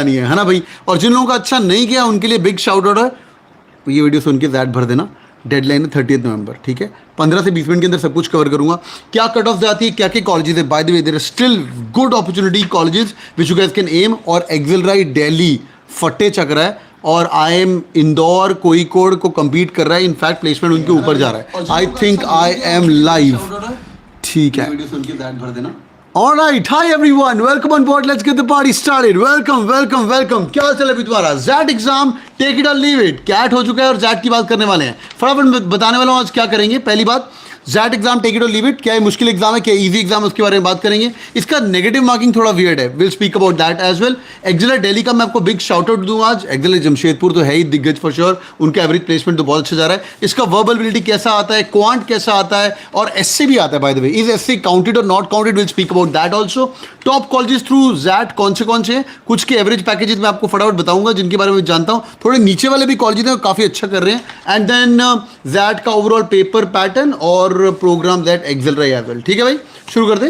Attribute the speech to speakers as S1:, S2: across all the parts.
S1: नहीं है ना भाई। और जिन लोगों का अच्छा नहीं गया उनके लिए बिग शाउट आउट है, ये वीडियो सुन के ज़ैट भर देना। डेडलाइन है 30 नवंबर, ठीक है। 15 से 20 मिनट के अंदर सब कुछ कवर करूंगा। क्या कट ऑफ जाती है, क्या क्या कॉलेजेस है। By the way there are still good opportunity colleges which you guys can aim. और एक्सेलराई दिल्ली फटे चक रहा है और IIM इंदौर कोईकोड को compete कर रहा है। इनफैक्ट प्लेसमेंट उनके ऊपर जा रहा है। I think I am live, ठीक है। वीडियो सुन के ज़ैट भर देना। Alright, hi everyone, welcome on board, let's get the party started. Welcome. क्या हाल चाल है तुम्हारा? ज़ैट एग्जाम, टेक इट और लीव इट। कैट हो चुका है और ज़ैट की बात करने वाले हैं। फटाफट बताने वाला हूँ आज क्या करेंगे। पहली बात, ज़ैट एग्जाम टेक इट और लीव इट, क्या ये मुश्किल एग्जाम है, क्या इजी एग्जाम है, उसके बारे में बात करेंगे। इसका नेगेटिव मार्किंग थोड़ा वियर्ड है, will speak about that as well. XLRI Delhi का मैं आपको बिग शाउट आउट दूंगा आज। एक्सेलर जमशेदपुर तो है ही दिग्गज फॉर श्योर, उनका एवरेज प्लेसमेंट तो बहुत अच्छा जा रहा है। इसका वर्बलिटी कैसा आता है, क्वांट कैसा आता है और एसए भी आता है। By the way, is essay counted और not counted, will speak about that also. Top colleges through XAT कौन से हैं, कुछ के एवरेज पैकेजेस मैं आपको फटाफट बताऊंगा जिनके बारे में जानता हूं। थोड़े नीचे वाले भी कॉलेजेस हैं काफ़ी अच्छा कर रहे हैं। एंड देन ज़ैट का ओवरऑल पेपर पैटर्न और प्रोग्राम दैट एक्सेलराई एज वेल। ठीक है भाई, शुरू कर रहे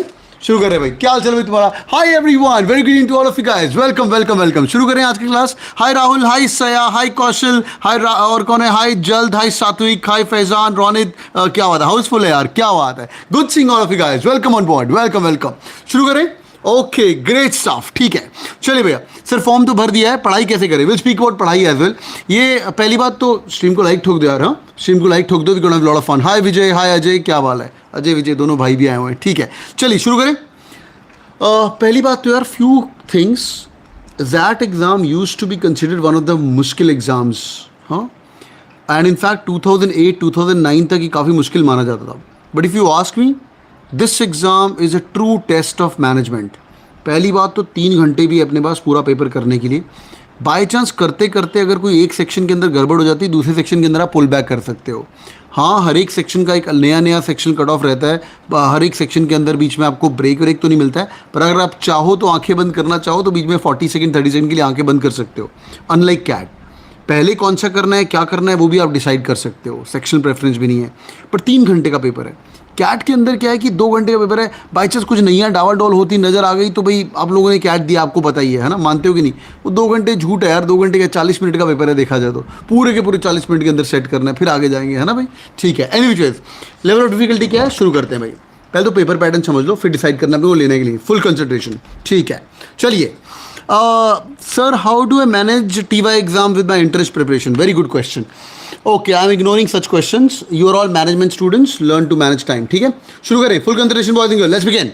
S1: हैं भाई। क्या हाल चाल है तुम्हारा? Hi everyone, very good evening to all of you guys. Welcome. शुरू करें आज की क्लास। हाय राहुल, हाय सया, हाय कौशल, हाय और कौन है, हाय जल्द, हाय सात्विक, हाय फैजान, रोनित। क्या बात है, हाउसफुल है यार, क्या बात है। Good seeing all of you guys, welcome on board, welcome. शुरू करें। ओके, ग्रेट स्टफ, ठीक है। चलिए भैया, सर फॉर्म तो भर दिया है, पढ़ाई कैसे करें? विल स्पीक अबाउट पढ़ाई एज वेल। ये पहली बात तो स्ट्रीम को लाइक ठोक दो यार। हाँ, स्ट्रीम को लाइक ठोक दो, we gonna have lot of fun. Hi Vijay, hi Ajay, क्या बात है। अजय विजय दोनों भाई भी आए हुए हैं, ठीक है। चलिए शुरू करें। पहली बात तो यार, few things, XAT exam use to be considered one of the मुश्किल एग्जाम्स। हाँ, एंड इनफैक्ट 2008-2009 तक ये काफ़ी मुश्किल माना जाता था। But if you ask me, this exam is a true test of management. पहली बात तो 3 घंटे भी अपने पास पूरा पेपर करने के लिए। बाई चांस करते करते अगर कोई एक सेक्शन के अंदर गड़बड़ हो जाती है, दूसरे सेक्शन के अंदर आप पुल बैक कर सकते हो। हाँ, हर एक सेक्शन का एक नया सेक्शन कट ऑफ रहता है। हर एक सेक्शन के अंदर बीच में आपको ब्रेक तो नहीं मिलता है, पर अगर आप चाहो तो आंखें बंद करना चाहो तो बीच में 40 सेकंड 30 सेकंड के लिए आंखें बंद कर सकते हो। अनलाइक कैट, पहले कौन सा करना है, क्या करना है, वो भी आप डिसाइड कर सकते हो। सेक्शनल प्रेफरेंस भी नहीं है। पर 3 घंटे का पेपर है। कैट के अंदर क्या है कि 2 घंटे का पेपर है। बाई चांस कुछ नैया डावाडोल होती नज़र आ गई तो भाई आप लोगों ने कैट दिया, आपको पता ही है ना, मानते हो कि नहीं। वो 2 घंटे झूठ है यार, 2 घंटे का 40 मिनट का पेपर है, देखा जाए तो पूरे के पूरे 40 मिनट के अंदर सेट करना है, फिर आगे जाएंगे, है ना भाई। ठीक है, any choice, level of difficulty क्या है, शुरू करते हैं भाई। पहले तो पेपर पैटर्न समझ लो, फिर डिसाइड करना वो लेने के लिए फुल कंसंट्रेशन। ठीक है, चलिए। Sir, how do I manage TY exam with my interest preparation? Very good question. Okay, I am ignoring such questions. You are all management students, learn to manage time. ठीक है, शुरू करें। Full concentration boys and girls, let's begin.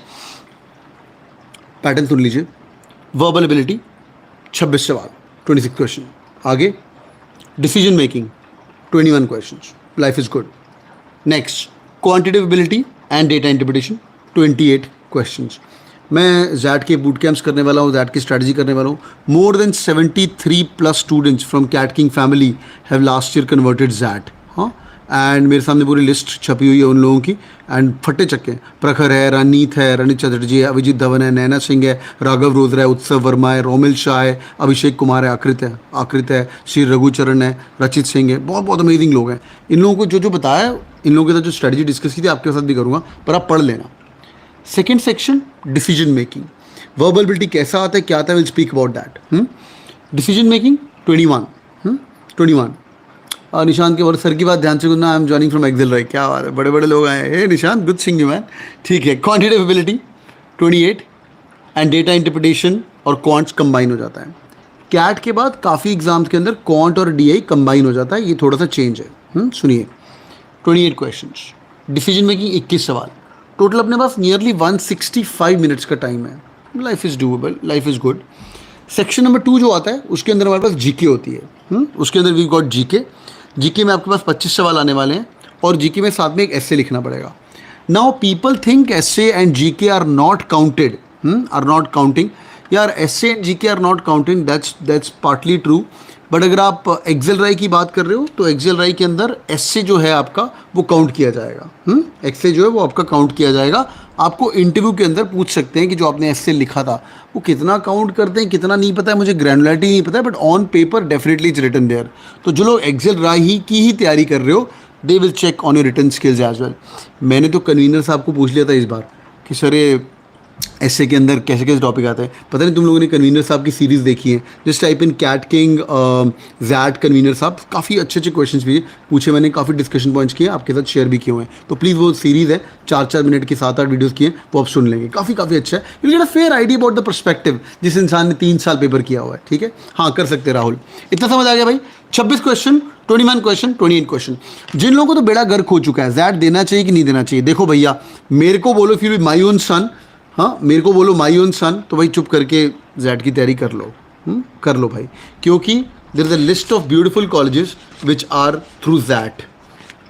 S1: Pattern सुन लीजिए। Verbal ability 26 सवाल, 26 question. आगे decision making 21 question, life is good. Next, quantitative ability and data interpretation 28 question. मैं ज़ैट के बूट कैंप्स करने वाला हूँ, ज़ैट की स्ट्रैटेजी करने वाला हूँ। More than 73+ students from CAT King family have last year converted XAT. हाँ, एंड मेरे सामने पूरी लिस्ट छपी हुई है उन लोगों की, एंड फटे चक्के। प्रखर है, रणनीत चटर्जी है, अभिजीत धवन है, नैना सिंह है, राघव रोजरा है, उत्सव वर्मा है, रोमिल शाह है, अभिषेक कुमार है, आकृत है, श्री रघुचरण है, रचित सिंह है। बहुत अमेजिंग लोग हैं। इन लोगों को जो बताया, इन लोगों के साथ जो स्ट्रैटेजी डिस्कस की थी आपके साथ भी करूँगा, पर आप पढ़ लेना। Second section, decision making. Verbal ability कैसा आता है, क्या आता है, will speak about that. Decision making 21। और निशांत के और सर की बात ध्यान से सुनना। I am joining from XLRI. क्या बात है, बड़े लोग आए हैं। Nishant, good seeing you man. ठीक है, quantitative ability 28 and data interpretation और क्वांट्स कंबाइन हो जाता है। कैट के बाद काफ़ी एग्जाम्स के अंदर क्वांट और DI कंबाइन हो जाता है, ये थोड़ा सा चेंज है। सुनिए, 28 क्वेश्चन, डिसीजन मेकिंग 21 सवाल, टोटल अपने पास नियरली 165 मिनट्स का टाइम है। Life is doable, life is good. Section number 2 जो आता है उसके अंदर हमारे पास GK होती है। उसके अंदर वी गॉट GK में आपके पास 25 सवाल आने वाले हैं और GK में साथ में एक essay लिखना पड़ेगा। Now people think essay and GK are not counted, are not counting. यार essay and GK are not counting, that's partly true. But अगर आप एक्सेलराई की बात कर रहे हो तो एक्सेलराई के अंदर essay जो है आपका वो काउंट किया जाएगा। essay जो है वो आपका काउंट किया जाएगा। आपको इंटरव्यू के अंदर पूछ सकते हैं कि जो आपने essay लिखा था वो कितना काउंट करते हैं, कितना नहीं पता है, मुझे ग्रैनुलरिटी नहीं पता है, but on paper definitely it's written there. तो जो लोग एक्सेलराई की ही तैयारी कर रहे हो, they will check on your written skills as well. मैंने तो कन्वीनर साहब को पूछ लिया था इस बार कि सर ये ऐसे के अंदर कैसे कैसे टॉपिक आते हैं, पता नहीं तुम लोगों ने कन्वीनर साहब की सीरीज़ देखी है, just type in cat king XAT convener साहब, काफ़ी अच्छे अच्छे क्वेश्चंस भी पूछे मैंने, काफ़ी डिस्कशन पॉइंट्स किए, आपके साथ शेयर भी किए हुए हैं। तो प्लीज़ वो सीरीज़ है 4-4 मिनट की 7-8 वीडियोस किए, वो आप सुन लेंगे, काफ़ी काफ़ी अच्छा है। You get a fair idea about the perspective, जिस इंसान ने 3 साल पेपर किया हुआ है। ठीक है, हाँ कर सकते हैं राहुल, इतना समझ आ गया भाई। 26 क्वेश्चन, 21 क्वेश्चन, 28 क्वेश्चन। जिन लोगों को तो बेड़ा गर्क हो चुका है, जैट देना चाहिए कि नहीं देना चाहिए, देखो भैया मेरे को बोलो फिर भी माई ओन सन, हाँ मेरे को बोलो माई ओन सन, तो भाई चुप करके जैट की तैयारी कर लो, कर लो भाई, क्योंकि there is a list of beautiful colleges which are through XAT.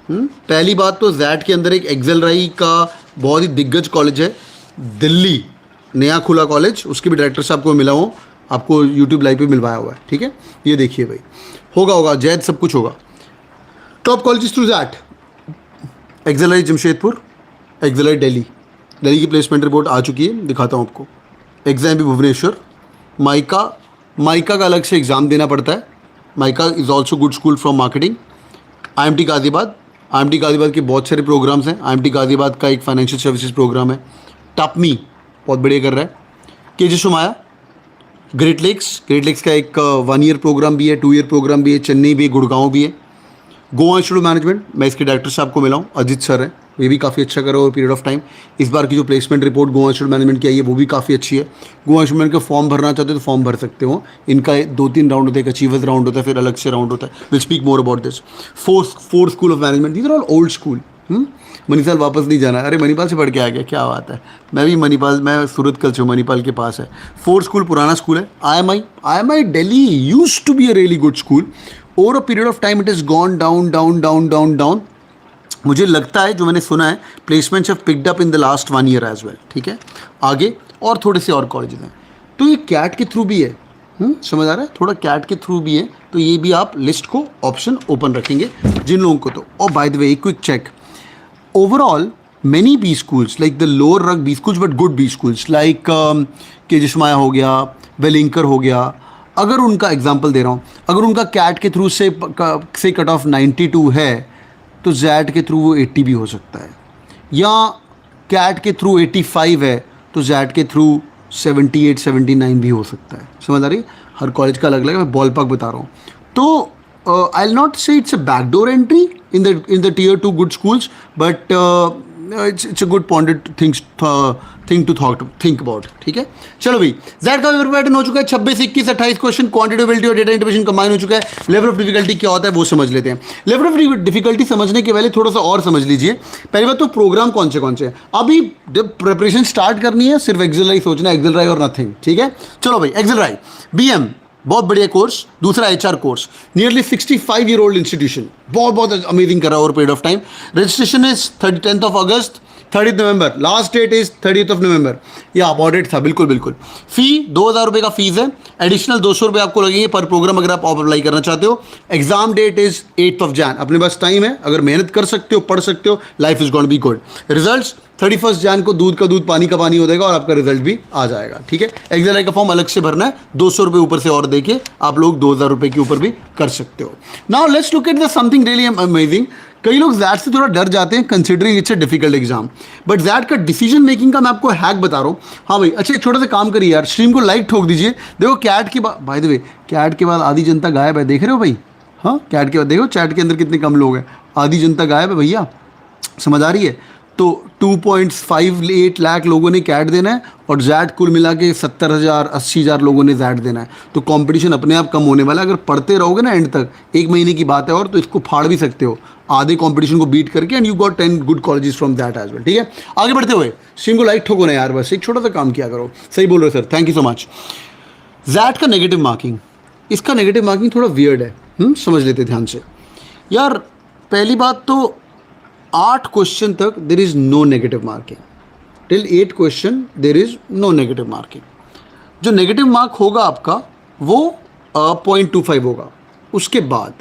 S1: पहली बात तो जैट के अंदर एक एक्सेल राई का बहुत ही दिग्गज कॉलेज है, दिल्ली नया खुला कॉलेज, उसके भी डायरेक्टर साहब को मिला हूँ, आपको यूट्यूब लाइव पे मिलवाया हुआ है। ठीक है, ये देखिए भाई, होगा जैद सब कुछ होगा। Top colleges through XAT, XLRI Jamshedpur, Excel राई दिल्ली की प्लेसमेंट रिपोर्ट आ चुकी है, दिखाता हूँ आपको। एग्जाम भी भुवनेश्वर, माइका का अलग से एग्ज़ाम देना पड़ता है, mica is also good school from marketing. IMT Ghaziabad के बहुत सारे प्रोग्राम्स हैं, IMT गाज़ियाबाद का एक फाइनेंशियल सर्विसेज प्रोग्राम है, टापमी बहुत बढ़िया कर रहा है, KJ सोमाया, ग्रेट लेक्स का एक 1 ईयर प्रोग्राम भी है, 2 ईयर प्रोग्राम भी है, चेन्नई भी है, गुड़गांव भी है। गोवा इंस्टीट्यूट ऑफ मैनेजमेंट, मैं इसके डायरेक्टर साहब को मिला हूँ, अजित सर है, ये भी काफ़ी अच्छा करा ओवर पीरियड ऑफ टाइम। इस बार की जो placement report Goa institute management की आई है वो भी काफ़ी अच्छी है। गोवा इंस्टीट्यूट मैनेजमेंट का फॉर्म भरना चाहते हो तो फॉर्म भर सकते हो, इनका 2-3 राउंड होता है, एक अचीवर्स राउंड होता है, फिर अलग से राउंड होता है, will speak more about this. Four school of management, these are all old school. Manipal वापस नहीं जाना, अरे मणिपाल से पढ़ के आ गया, क्या बात है, मैं भी मणिपाल, मैं सूरत कल से हूँ, मणिपाल के पास है। 4 स्कूल पुराना स्कूल है। IMI Delhi used to be a really good school, over a period of time it is gone down. मुझे लगता है, जो मैंने सुना है, placements have picked up in the last 1 year as well. ठीक है, आगे और थोड़े से और कॉलेजेस हैं, तो ये कैट के थ्रू भी है, समझ आ रहा है, थोड़ा कैट के थ्रू भी है, तो ये भी आप लिस्ट को ऑप्शन ओपन रखेंगे जिन लोगों को तो। और बाय द वे, एक quick check, overall many B schools like the lower rung B schools but good B schools like KJ Somaiya हो गया, वेलिंकर हो गया, अगर उनका एग्जांपल दे रहा हूँ, अगर उनका कैट के थ्रू से कट ऑफ 92 है तो जैट के थ्रू वो 80 भी हो सकता है, या कैट के थ्रू 85 है तो जैट के थ्रू 78-79 भी हो सकता है। समझ आ रही, हर कॉलेज का अलग अलग, मैं बॉल पार्क बता रहा हूँ। तो आई विल नॉट से it's a backdoor entry in the tier 2 good schools, but it's a good pointed thing to think about। ठीक है, चलो भाई, जैड का पेपर पैटर्न हो चुका है, 26, 21, 28 क्वेश्चन, क्वांटिटेबिलिटी और डेटा इंटरप्रिटेशन कंबाइन हो चुका है। लेवल ऑफ डिफिकल्टी क्या होता है वो समझ लेते हैं। लेवल ऑफ डिफिकल्टी समझने के पहले थोड़ा सा और समझ लीजिए। पहली बात तो प्रोग्राम कौन से हैं, अभी जब प्रिपरेशन स्टार्ट करनी है सिर्फ एक्सेल राई सोचना है, एक्सेल राई और नथिंग। ठीक है, चलो भाई, एक्सेल राई BM बहुत बढ़िया कोर्स, दूसरा HR course, nearly 65 year old institution, बहुत अमेजिंग कर रहा है over period of time. Registration is 10th of August, 30th November, last date is 30th of November. ये अपॉर्डेट था, बिल्कुल। फी 2000 रुपये का फीस है, एडिशनल 200 रुपये आपको लगेंगे पर प्रोग्राम अगर आप अप्लाई करना चाहते हो। Exam date is 8th of Jan, अपने पास टाइम है, अगर मेहनत कर सकते हो, पढ़ सकते हो, life is going to be good. Results 31st Jan को दूध का दूध पानी का पानी हो जाएगा और आपका रिजल्ट भी आ जाएगा। ठीक है, एक्सेल का फॉर्म अलग से भरना है, 200 रुपये ऊपर से और देके आप लोग 2000 रुपये के ऊपर भी कर सकते हो। Now let's look at the something really amazing. कई लोग जैट से थोड़ा डर जाते हैं considering it's a difficult exam, but XAT का डिसीजन मेकिंग का मैं आपको हैक बता रहा हूँ। हाँ भाई, अच्छा एक छोटा सा काम करिए यार, स्ट्रीम को लाइक ठोक दीजिए। देखो कैट के बाद, बाय द वे, कैट के बाद आधी जनता गायब है, देख रहे हो भाई, हाँ कैट के बाद देखो चैट के अंदर कितने कम लोग हैं, आधी जनता गायब है भैया, समझ आ रही है। तो 2.58 लाख लोगों ने कैट देना है और जैट कुल मिला के 70,000-80,000 लोगों ने जैट देना है, तो कंपटीशन अपने आप कम होने वाला है। अगर पढ़ते रहोगे ना एंड तक, 1 महीने की बात है और, तो इसको फाड़ भी सकते हो आधे कंपटीशन को बीट करके, and you got 10 good colleges from that as well. ठीक है, आगे बढ़ते हुए स्ट्रीम को लाइक ठोको ना यार, बस एक छोटा सा काम किया करो। सही बोल रहे हो sir, thank you so much. XAT का नेगेटिव मार्किंग, इसका नेगेटिव मार्किंग थोड़ा वियर्ड है, समझ लेते ध्यान से यार। पहली बात तो 8 क्वेश्चन तक there is no negative marking, till 8 question there is no negative marking. जो नेगेटिव मार्क होगा आपका वो 0.25 होगा उसके बाद।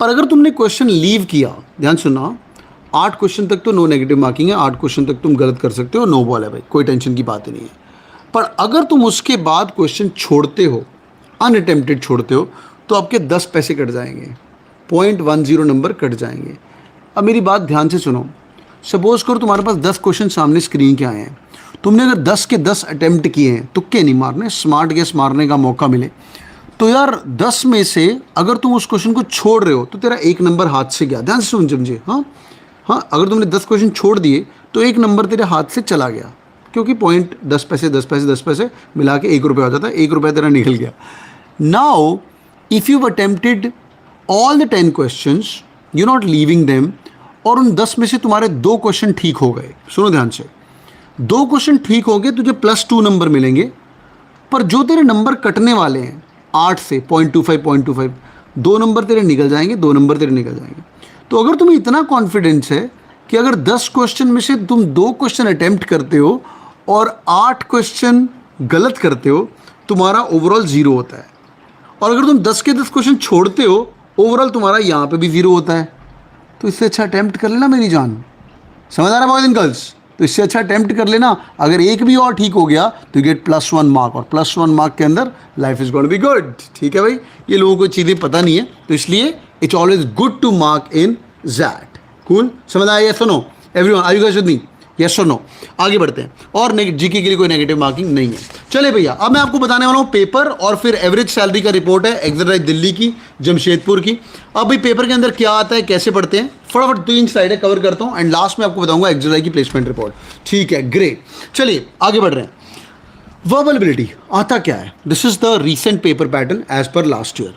S1: पर अगर तुमने क्वेश्चन लीव किया, ध्यान सुनना, 8 क्वेश्चन तक तो नो नेगेटिव मार्किंग है, 8 क्वेश्चन तक तुम गलत कर सकते हो, नो बॉल है भाई, कोई टेंशन की बात ही नहीं है। पर अगर तुम उसके बाद क्वेश्चन छोड़ते हो, अनअटेम्प्टेड छोड़ते हो, तो आपके 10 पैसे कट जाएंगे, 0.10 नंबर कट जाएंगे। अब मेरी बात ध्यान से सुनो, सपोज करो तुम्हारे पास 10 क्वेश्चन सामने स्क्रीन के आए हैं, तुमने अगर 10 के 10 अटेम्प्ट किए हैं, तुक्के नहीं मारने, स्मार्ट गेस मारने का मौका मिले, तो यार 10 में से अगर तुम उस क्वेश्चन को छोड़ रहे हो तो तेरा 1 नंबर हाथ से गया। ध्यान से सुन समझे, हाँ हाँ, अगर तुमने 10 क्वेश्चन छोड़ दिए तो 1 नंबर तेरे हाथ से चला गया, क्योंकि पॉइंट 10 पैसे 10 पैसे 10 पैसे मिला के 1 रुपये हो जाता है, 1 रुपये तेरा निकल गया। Now if you attempted all the 10 questions, you not leaving them, और उन 10 में से तुम्हारे 2 क्वेश्चन ठीक हो गए, सुनो ध्यान से, 2 क्वेश्चन ठीक हो गए, तुझे +2 नंबर मिलेंगे। पर जो तेरे नंबर कटने वाले हैं 8 से 0.25 2 नंबर तेरे निकल जाएंगे, 2 नंबर तेरे निकल जाएंगे। तो अगर तुम्हें इतना कॉन्फिडेंस है कि अगर 10 क्वेश्चन में से तुम 2 क्वेश्चन अटेम्प्ट करते हो और 8 क्वेश्चन गलत करते हो, तुम्हारा ओवरऑल 0 होता है। और अगर तुम 10 के 10 क्वेश्चन छोड़ते हो, ओवरऑल तुम्हारा यहाँ पे भी 0 होता है। तो इससे अच्छा अटेम्प्ट कर लेना मेरी जान, समझ आ रहा है बॉयज एंड गर्ल्स? तो इससे अच्छा अटेम्प्ट कर लेना। अगर एक भी और ठीक हो गया तो गेट +1 मार्क, और +1 मार्क के अंदर life is going to be good. ठीक है भाई, ये लोगों को चीज़ें पता नहीं है, तो इसलिए it's always good to mark in XAT. Cool, समझ आया? यस और no everyone, are you guys with me? Yes और नो? आगे बढ़ते हैं, और जीके के लिए कोई नेगेटिव मार्किंग नहीं है। चले भैया, अब मैं आपको बताने वाला हूँ पेपर और फिर एवरेज सैलरी का रिपोर्ट है, एक्सरसाइज दिल्ली की, जमशेदपुर की। अब भाई पेपर के अंदर क्या आता है, कैसे पढ़ते हैं, फटाफट 3 स्लाइडें कवर करता हूँ एंड लास्ट में आपको बताऊंगा एक्सरसाइज की प्लेसमेंट रिपोर्ट। ठीक है, ग्रेट। चलिए आगे बढ़ रहे हैं। वर्बल एबिलिटी आता क्या है? This is the recent paper pattern as per last year.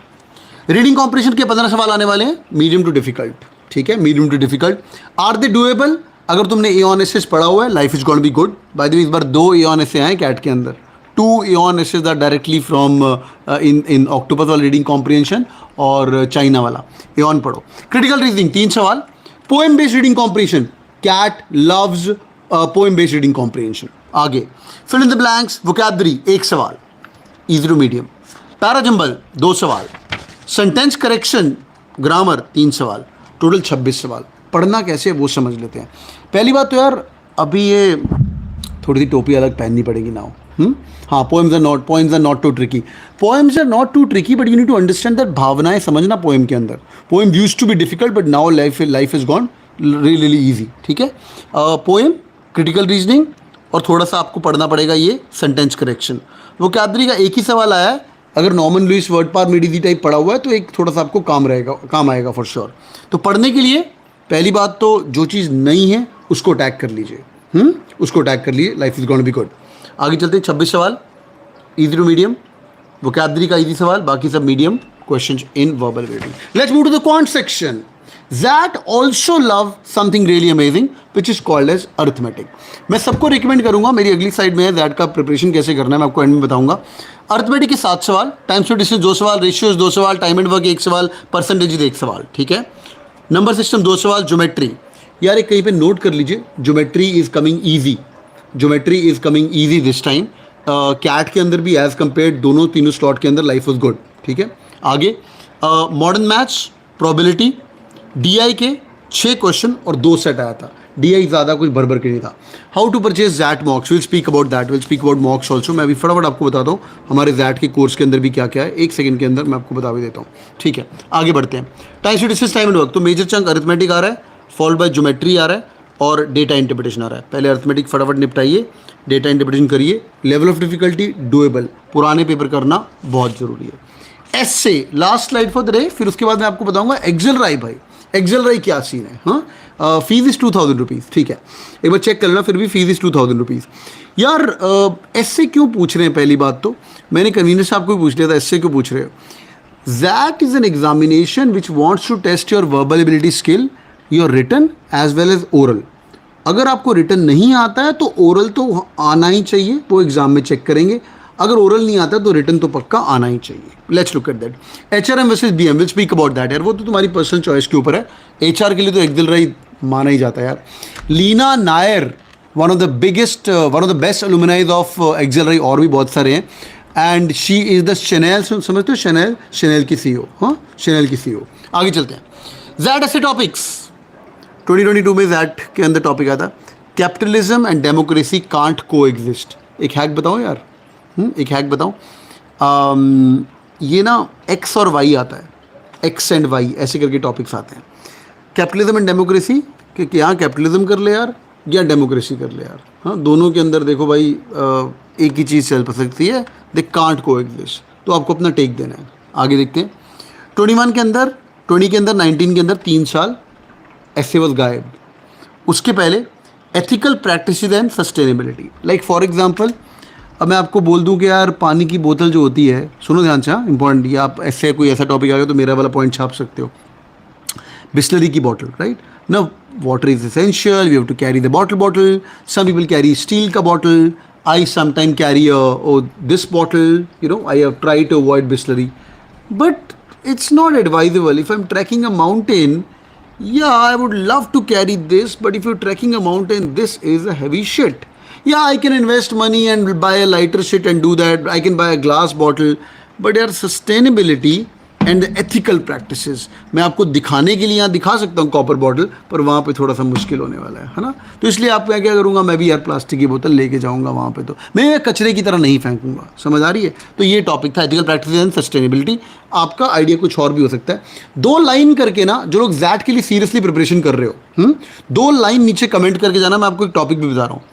S1: Reading comprehension के 15 सवाल आने वाले हैं, मीडियम टू डिफिकल्ट। ठीक है, medium to difficult. Are they doable? अगर तुमने एऑन एसेस पढ़ा हुआ है, life is going to be good. By the way, इस बार 2 एऑन एसे आए कैट के अंदर, 2 Aeon essays are directly from in octopus वाला रीडिंग कॉम्प्रिहेंशन और चाइना वाला एऑन पढ़ो। क्रिटिकल रीजनिंग 3 सवाल। Poem based reading comprehension, CAT loves poem based reading comprehension. आगे fill in the blanks, vocabulary 1 सवाल, इजी टू मीडियम। पैराजंबल 2 सवाल। Sentence correction grammar 3 सवाल, total 26 सवाल। पढ़ना कैसे है वो समझ लेते हैं। पहली बात तो यार, अभी ये थोड़ी सी टोपी अलग पहननी पड़ेगी नाउ। हाँ, poems are not too tricky, poems are not too tricky, but you need to understand that भावनाएं समझना पोएम के अंदर। Poem used to be difficult but now life is gone really easy. ठीक है, पोएम, क्रिटिकल रीजनिंग और थोड़ा सा आपको पढ़ना पड़ेगा ये सेंटेंस करेक्शन। वोकैबुलरी का 1 ही सवाल आया है, अगर नॉर्मन लुइस वर्ड पार मिडीजी टाइप पढ़ा हुआ है तो एक थोड़ा सा आपको काम आएगा फॉर श्योर। तो पढ़ने के लिए पहली बात तो जो चीज़ नहीं है उसको टैग कर लीजिए, उसको टैग कर लीजिए, life is going to be good. आगे चलते हैं, 26 सवाल, इजी टू मीडियम। वोकैबुलरी का इजी सवाल, बाकी सब medium questions in verbal ability. Let's move to the quant section. Zat also love something really amazing which is called as arithmetic. मैं सबको रिकमेंड करूंगा, मेरी अगली साइड में है Zat का प्रिपरेशन कैसे करना है, मैं आपको एंड में बताऊंगा। अर्थमेटिक के 7 सवाल, टाइम्स टू डिस्टेंस 2 सवाल, रेशियोज 2 सवाल, टाइम एंड वर्क 1 सवाल, परसेंटेज 1 सवाल। ठीक है, नंबर सिस्टम 2 सवाल, ज्योमेट्री यार एक कहीं पे नोट कर लीजिए, geometry is coming easy, geometry is coming easy this time. CAT के अंदर भी एज कम्पेयर दोनों तीनों स्लॉट के अंदर लाइफ वॉज गुड। ठीक है, आगे मॉडर्न मैथ्स, प्रोबेबिलिटी, DI के 6 क्वेश्चन और 2 सेट आया था। DI ज़्यादा कुछ भर के नहीं था। How to purchase XAT mocks, will speak about that, will speak about mocks also. मैं अभी फटाफट आपको बताता हूँ हमारे ज़ैट के कोर्स के अंदर भी क्या क्या है, 1 सेकंड के अंदर मैं आपको बता भी देता हूँ। ठीक है, आगे बढ़ते हैं। Times to distance, time and work, तो मेजर चंक अरिथमेटिक आ रहा है, फॉलोड बाय ज्योमेट्री आ रहा है और डेटा इंटरप्रिटेशन आ रहा है। पहले अरिथमेटिक फटाफट निपटाइए, डेटा इंटरप्रिटेशन करिए। लेवल ऑफ डिफिकल्टी डुएबल, पुराने पेपर करना बहुत ज़रूरी है। Essay last slide for the day, फिर उसके बाद मैं आपको बताऊंगा एक्सेलराई। भाई एक्सेलराई क्या सीन है? हाँ, फीस इज़ 2000 रुपीज़। ठीक है, एक बार चेक कर लेना, फिर भी फीस इज़ 2000 रुपीज़। यार एस्से क्यों पूछ रहे हैं? पहली बात तो मैंने कन्वीनर साहब को भी पूछ लिया था, एस्से क्यों पूछ रहे हो? That is an examination which wants to test your verbal ability skill, your written as well as oral. अगर आपको रिटन नहीं आता है तो ओरल तो आना ही चाहिए, वो एग्जाम में चेक करेंगे। अगर ओरल नहीं आता तो रिटन तो पक्का आना ही चाहिए। Let's look at that. HRM versus BM, will speak about that. यार वो तो तुम्हारी पर्सनल चॉइस के ऊपर है, HR के लिए तो एक्सेलराई माना ही जाता है यार। Leena Nair, one of the biggest, one of the best alumnis of XLRI, और भी बहुत सारे हैं, and she is the Chanel, समझते हो? शनेल की CEO। हाँ, शनेल की CEO। आगे चलते हैं। ज़ैट ऐसे टॉपिक्स 2022 में ज़ैट के अंदर टॉपिक आता है, कैपिटलिज्म एंड डेमोक्रेसी कांट को एग्जिस्ट। एक हैक बताऊँ यार, एक हैक बताऊँ, ये ना X और Y आता है, X एंड Y ऐसे करके टॉपिक्स आते हैं। कैपिटलिज्म एंड डेमोक्रेसी कि यहाँ कैपिटलिज्म कर ले यार या डेमोक्रेसी कर ले यार। हाँ, दोनों के अंदर देखो भाई एक ही चीज़ चल सकती है, दे कांट को एग्जिस्ट। तो आपको अपना टेक देना है। आगे देखते हैं। 21 के अंदर, 20 के अंदर, 19 के अंदर 3 साल ऐसे वॉज गायब। उसके पहले ethical practices and sustainability. Like for example, अब मैं आपको बोल दूं कि यार पानी की बोतल जो होती है, सुनो ध्यान से, हाँ इंपॉर्टेंट, ये आप ऐसे कोई ऐसा टॉपिक आ गया तो मेरा वाला पॉइंट छाप सकते हो। बिस्लरी की बॉटल, राइट ना, water is essential, we have to carry the bottle, some people carry steel का bottle, I sometime carry this bottle, you know, I have try to avoid Bisleri, but it's not advisable. If I'm trekking a mountain, yeah, I would love to carry this, but if you're trekking a mountain, this is a heavy shit. Yeah, I can invest money and buy a lighter shit and do that. I can buy a glass bottle, but there are sustainability and ethical practices. मैं आपको दिखाने के लिए यहाँ दिखा सकता हूँ copper bottle, पर वहाँ पे थोड़ा सा मुश्किल होने वाला है ना। तो इसलिए आप मैं क्या करूँगा, मैं भी यार प्लास्टिक की बोतल लेके जाऊँगा वहाँ पे, तो मैं कचरे की तरह नहीं फेंकूँगा। समझ आ रही है? तो ये टॉपिक था, एथिकल प्रैक्टिस एंड सस्टेनेबिलिटी। आपका आइडिया कुछ और भी हो सकता है। 2 लाइन करके ना, जो लोग जैट के लिए सीरियसली प्रिपरेशन कर रहे हो, 2 लाइन नीचे कमेंट करके जाना। मैं आपको एक टॉपिक भी बता रहा हूँ,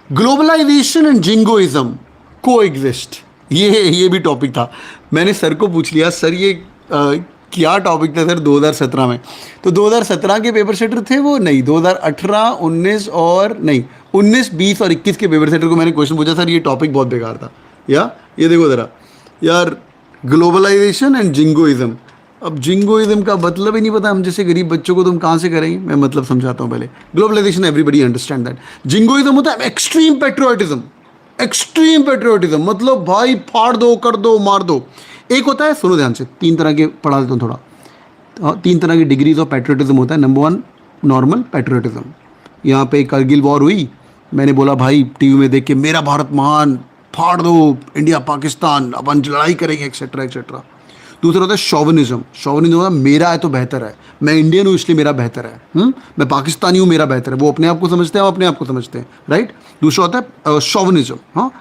S1: ग्लोबलाइजेशन एंड जिंगोइज्म को एग्जिस्ट। ये भी टॉपिक था। मैंने सर को पूछ लिया, सर ये क्या टॉपिक था सर 2017 में? तो 2017 के पेपर सेटर थे वो, नहीं 2018, 19 और नहीं 19, 20 और 21 के पेपर सेटर को मैंने क्वेश्चन पूछा, सर ये टॉपिक बहुत बेकार था। या ये देखो ज़रा यार, ग्लोबलाइजेशन एंड जिंगोइज्म। अब जिंगोइज्म का मतलब ही नहीं पता हम जैसे गरीब बच्चों को, तुम कहाँ से करेंगे? मैं मतलब समझाता हूँ पहले। Globalization everybody understand that. Jingoism होता है एक्सट्रीम पेट्रियोटिज्म। एक्सट्रीम पेट्रियोटिज्म मतलब भाई फाड़ दो, कर दो, मार दो। एक होता है, सुनो ध्यान से, 3 तरह के पढ़ा देता हूँ थोड़ा। 3 तरह की डिग्रीज ऑफ पेट्रियोटिज्म होता है। Number 1 normal patriotism. यहाँ पे करगिल वॉर हुई, मैंने बोला भाई टीवी में देख के मेरा भारत महान, फाड़ दो इंडिया पाकिस्तान, अपन लड़ाई करेंगे, एक्सेट्रा एक्सेट्रा। दूसरा होता है शॉविनिज्म। शॉविनिज्म होता है मेरा है तो बेहतर है, मैं इंडियन हूँ इसलिए मेरा बेहतर है, मैं पाकिस्तानी हूँ मेरा बेहतर है। वो अपने आप को समझते हैं, हम अपने आप को समझते हैं, राइट। दूसरा होता है शॉविनिज्म। हाँ,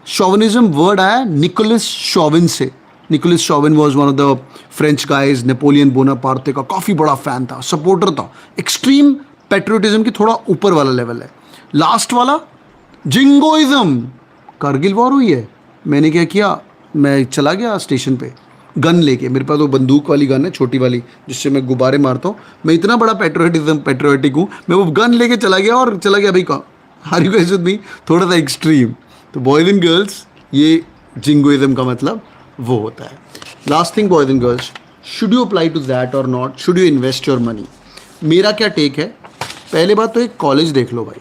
S1: शॉविनिज्म वर्ड आया निकोलस शॉविन से। Nicolas Chauvin was one of the French guys, Napoleon Bonaparte का काफ़ी बड़ा फैन था, सपोर्टर था। एक्सट्रीम पेट्रियोटिज्म की थोड़ा ऊपर वाला लेवल है। लास्ट वाला जिंगोइज्म। करगिल वॉर हुई है, मैंने क्या किया, मैं चला गया स्टेशन पे गन लेके, मेरे पास वो बंदूक वाली गन है छोटी वाली जिससे मैं गुब्बारे मारता हूँ। मैं इतना बड़ा पेट्रियोटिक हूँ, मैं वो गन लेके चला गया और चला गया भाई कहाँ, are you guys with me? थोड़ा सा एक्सट्रीम। तो बॉयज़ एंड गर्ल्स, ये जिंगोइज्म का मतलब वो होता है। Last thing boys and girls, should you apply to that और not, should you invest your money? मेरा क्या टेक है? पहले बात तो एक कॉलेज देख लो भाई,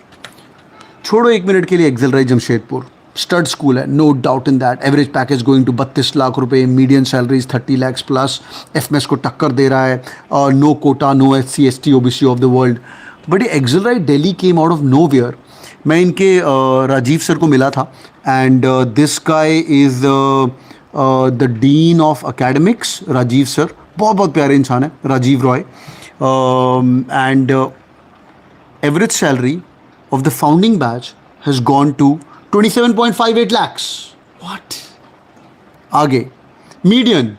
S1: छोड़ो 1 मिनट के लिए एक्सेलराइज जमशेदपुर, स्टड स्कूल है, no doubt in that. Average package going to 32 lakh रुपए, median salaries 30 lakh plus, FMS को टक्कर दे रहा है, no quota, no SC ST OBC of the world. But ये XLRI Delhi came out of nowhere. मैं इनके राजीव सर को मिला था, and this guy is the dean of academics, Rajeev sir. बहुत बहुत प्यारे इंसान है Rajiv Roy. And average salary of the founding batch has gone to 27.58 lakhs. What? आगे median.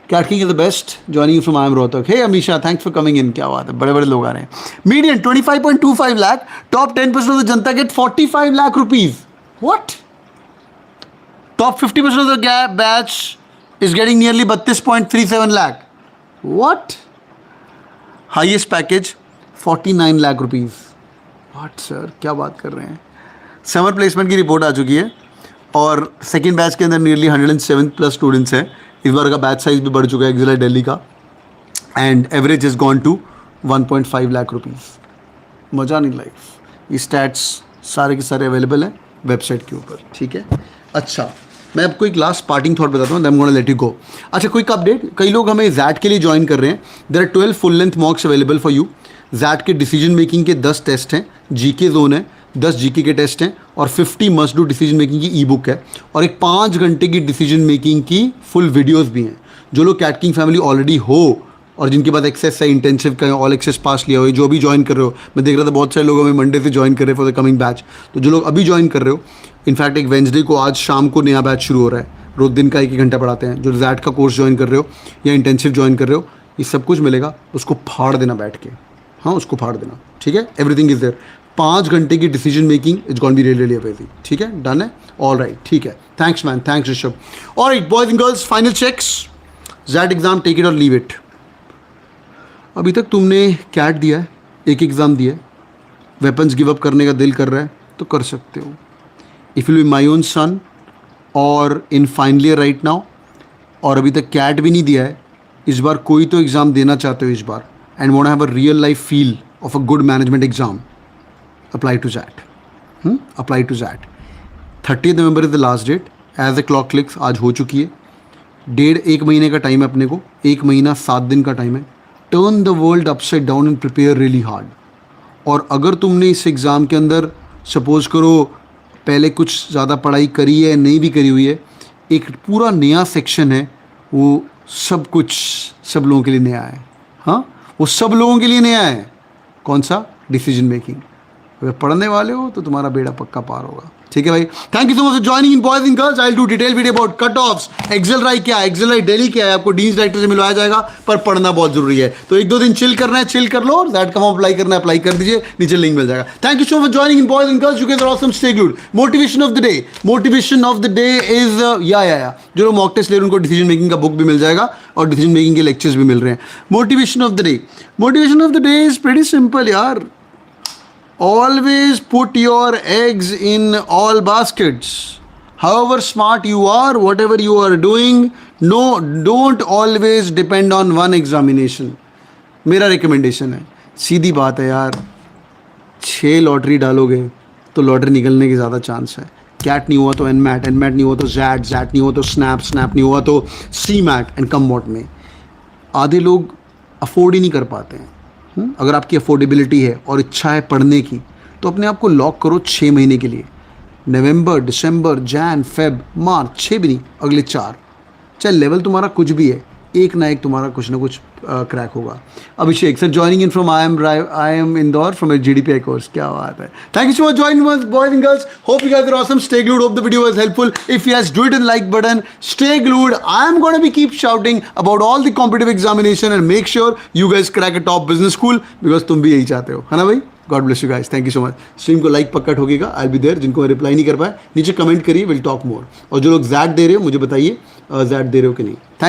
S1: Cat King is the best. Joining you from I am Rohtak. Hey Amisha, thanks for coming in. क्या बात है, बड़े बड़े लोग आ रहे हैं। Median 25.25 lakh. Top 10% of the Janata get 45 lakh rupees. What? Top 50% of the batch is getting nearly 32.37 lakh. What? Highest package 49 lakh rupees. What sir, क्या बात कर रहे हैं? समर प्लेसमेंट की रिपोर्ट आ चुकी है और सेकेंड बैच के अंदर नियरली 107 प्लस स्टूडेंट्स हैं। इस बार का बैच साइज भी बढ़ चुका है एक्सेलराइज दिल्ली का, and average is gone to 1.5 lakh rupees. मज़ा नहीं लाइफ। ये स्टैट्स सारे के सारे अवेलेबल हैं वेबसाइट के ऊपर, ठीक है। अच्छा, मैं आपको एक लास्ट पार्टिंग थॉट बताता हूँ, then I am gonna let you go. अच्छा, क्विक अपडेट, कई लोग हमें जैट के लिए ज्वाइन कर रहे हैं। There are 12 full length mocks available for you. XAT के डिसीजन मेकिंग के 10 टेस्ट हैं, जीके जोन है, 10 जीके के टेस्ट हैं, और 50 मस्ट डू डिसीजन मेकिंग की ई बुक है, और एक 5 घंटे की डिसीजन मेकिंग की फुल वीडियोस भी हैं। जो लोग कैट किंग फैमिली ऑलरेडी हो और जिनके पास एक्सेस है, इंटेंसिव का ऑल एक्सेस पास लिया हो, जो भी ज्वाइन कर रहे हो, मैं देख रहा था बहुत सारे लोग हमें मंडे से ज्वाइन कर रहे हैं फॉर द कमिंग बैच। तो जो लोग अभी ज्वाइन कर रहे हो, इनफैक्ट एक वेंसडे को आज शाम को नया बैच शुरू हो रहा है, रोज दिन का 1 घंटा पढ़ाते हैं। जो जैट का कोर्स ज्वाइन कर रहे हो या इंटेंसिव ज्वाइन कर रहे हो, ये सब कुछ मिलेगा, उसको फाड़ देना बैठ के, हाँ उसको फाड़ देना, ठीक है, एवरीथिंग इज देयर। 5 घंटे की decision making is gonna be really really amazing, ठीक है, डन है, ऑल राइट, ठीक है, thanks man, thanks Rishabh. All right boys and girls, final checks, XAT exam take it और लीव इट। अभी तक तुमने कैट दिया है, एक एग्ज़ाम दिया है, वेपन्स गिव अप करने का दिल कर रहा है तो कर सकते हो। If you be my own son और in final year right now, और अभी तक कैट भी नहीं दिया है, इस बार कोई तो एग्ज़ाम देना चाहते हो इस बार, and want have a real life feel of a good management exam, apply to XAT, apply to XAT. 30 November is the last date, as a clock clicks आज हो चुकी है। 1.5 महीने का टाइम है अपने को, 1 महीना 7 दिन का टाइम है। Turn the world upside down and prepare really hard. और अगर तुमने इस एग्ज़ाम के अंदर सपोज करो पहले कुछ ज़्यादा पढ़ाई करी है, नहीं भी करी हुई है, एक पूरा नया सेक्शन है, वो सब कुछ सब लोगों के लिए नया है। हाँ, वो सब लोगों के लिए नया है। कौन सा? Decision making. अगर पढ़ने वाले हो तो तुम्हारा बेड़ा पक्का पार होगा, ठीक है भाई। Thank you so much for joining in boys and girls. I will do detail video about cut offs, XLRI क्या है, एक्सेल राइट डेली क्या है, आपको डीन्स डायरेक्टर से मिलवाया जाएगा, पर पढ़ना बहुत जरूरी है। तो 1-2 दिन चिल करना है, चिल कर लो, और दैट कम अप्लाई करना है, अप्लाई कर दीजिए, नीचे लिंक मिल जाएगा। Thank you so much for joining in boys and girls, you guys are awesome, stay good. Motivation of the day, motivation of the day is या जो लोग मॉक टेस्ट ले रहे हैं उनको डिसीजन मेकिंग का बुक भी मिल जाएगा और डिसीजन मेकिंग के लेक्चर्स भी मिल रहे हैं। Motivation of the day, motivation of the day is pretty simple यार। Always put your eggs in all baskets. However smart you are, whatever you are doing, no, don't always depend on one examination. मेरा recommendation है, सीधी बात है यार, 6 lottery डालोगे तो lottery निकलने की ज़्यादा चांस है। कैट नहीं हुआ तो एनमैट, एनमैट नहीं हुआ तो जैट, जैट नहीं हुआ तो स्नैप, स्नैप नहीं हुआ तो सी मैट एंड कम वॉट में। आधे लोग अफोर्ड ही नहीं कर पाते हैं। अगर आपकी अफोर्डेबिलिटी है और इच्छा है पढ़ने की तो अपने आप को लॉक करो 6 महीने के लिए, नवंबर, दिसंबर, जैन, फेब, मार्च, 6 भी नहीं, अगले 4। चाहे लेवल तुम्हारा कुछ भी है, एक ना एक तुम्हारा कुछ ना कुछ क्रैक होगा। Abhishek sir joining in from I am Indore from GDPI course, क्या बात है। Thank you so much joining boys and girls, hope you guys are awesome, stay glued, hope the video was helpful. If yes, do it in like button, stay glued. I am gonna be keep shouting about all the competitive examination and make sure you guys crack a top business school, because तुम भी यही चाहते हो, है ना भाई। God bless you guys, thank you so much. Stream को like पक्का ठोकेगा, आई विल बी देयर। जिनको मैं रिप्लाई नहीं कर पाया नीचे कमेंट करिए, विल टॉक मोर। और जो लोग ज़ैट दे रहे हो मुझे बताइए ज़ैट दे रहे हो कि नहीं। थैंक